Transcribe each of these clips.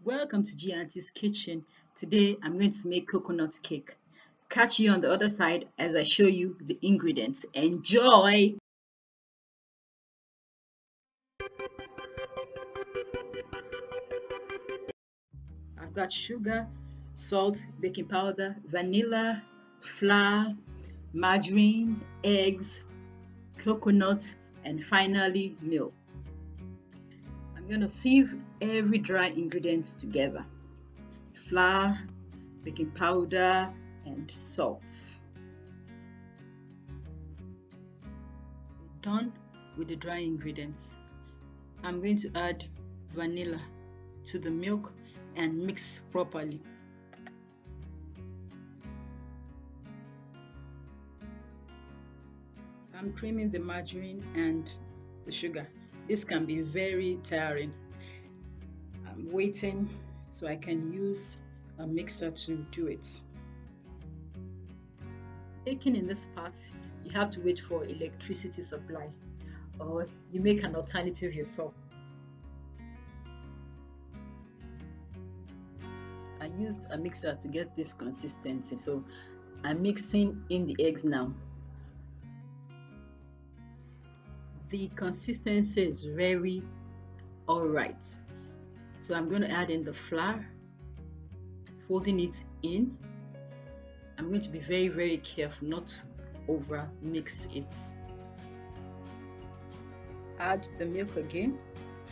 Welcome to G Auntie's Kitchen. Today I'm going to make coconut cake. Catch you on the other side as I show you the ingredients. Enjoy! I've got sugar, salt, baking powder, vanilla, flour, margarine, eggs, coconut, and finally milk. I'm going to sieve every dry ingredient together. Flour, baking powder, and salt. Done with the dry ingredients. I'm going to add vanilla to the milk and mix properly. I'm creaming the margarine and the sugar. This can be very tiring. I'm waiting so I can use a mixer to do it. Baking in this part, you have to wait for electricity supply, or you make an alternative yourself. I used a mixer to get this consistency, so I'm mixing in the eggs now. The consistency is very alright, so I'm going to add in the flour, folding it in. I'm going to be very careful not to over mix it. Add the milk again,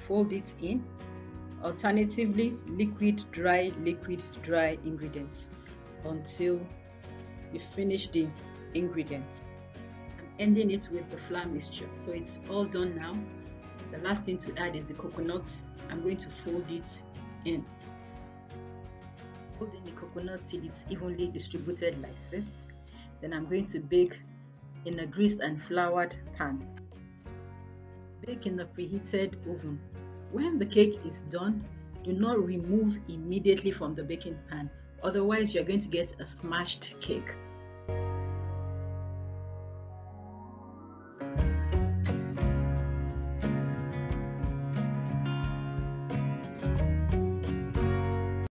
fold it in. Alternatively, liquid dry ingredients until you finish the ingredients. I'm ending it with the flour mixture, so it's all done now. The last thing to add is the coconut. I'm going to fold it in. Fold in the coconut till it's evenly distributed like this. Then I'm going to bake in a greased and floured pan. Bake in the preheated oven. When the cake is done, do not remove immediately from the baking pan, otherwise you're going to get a smashed cake.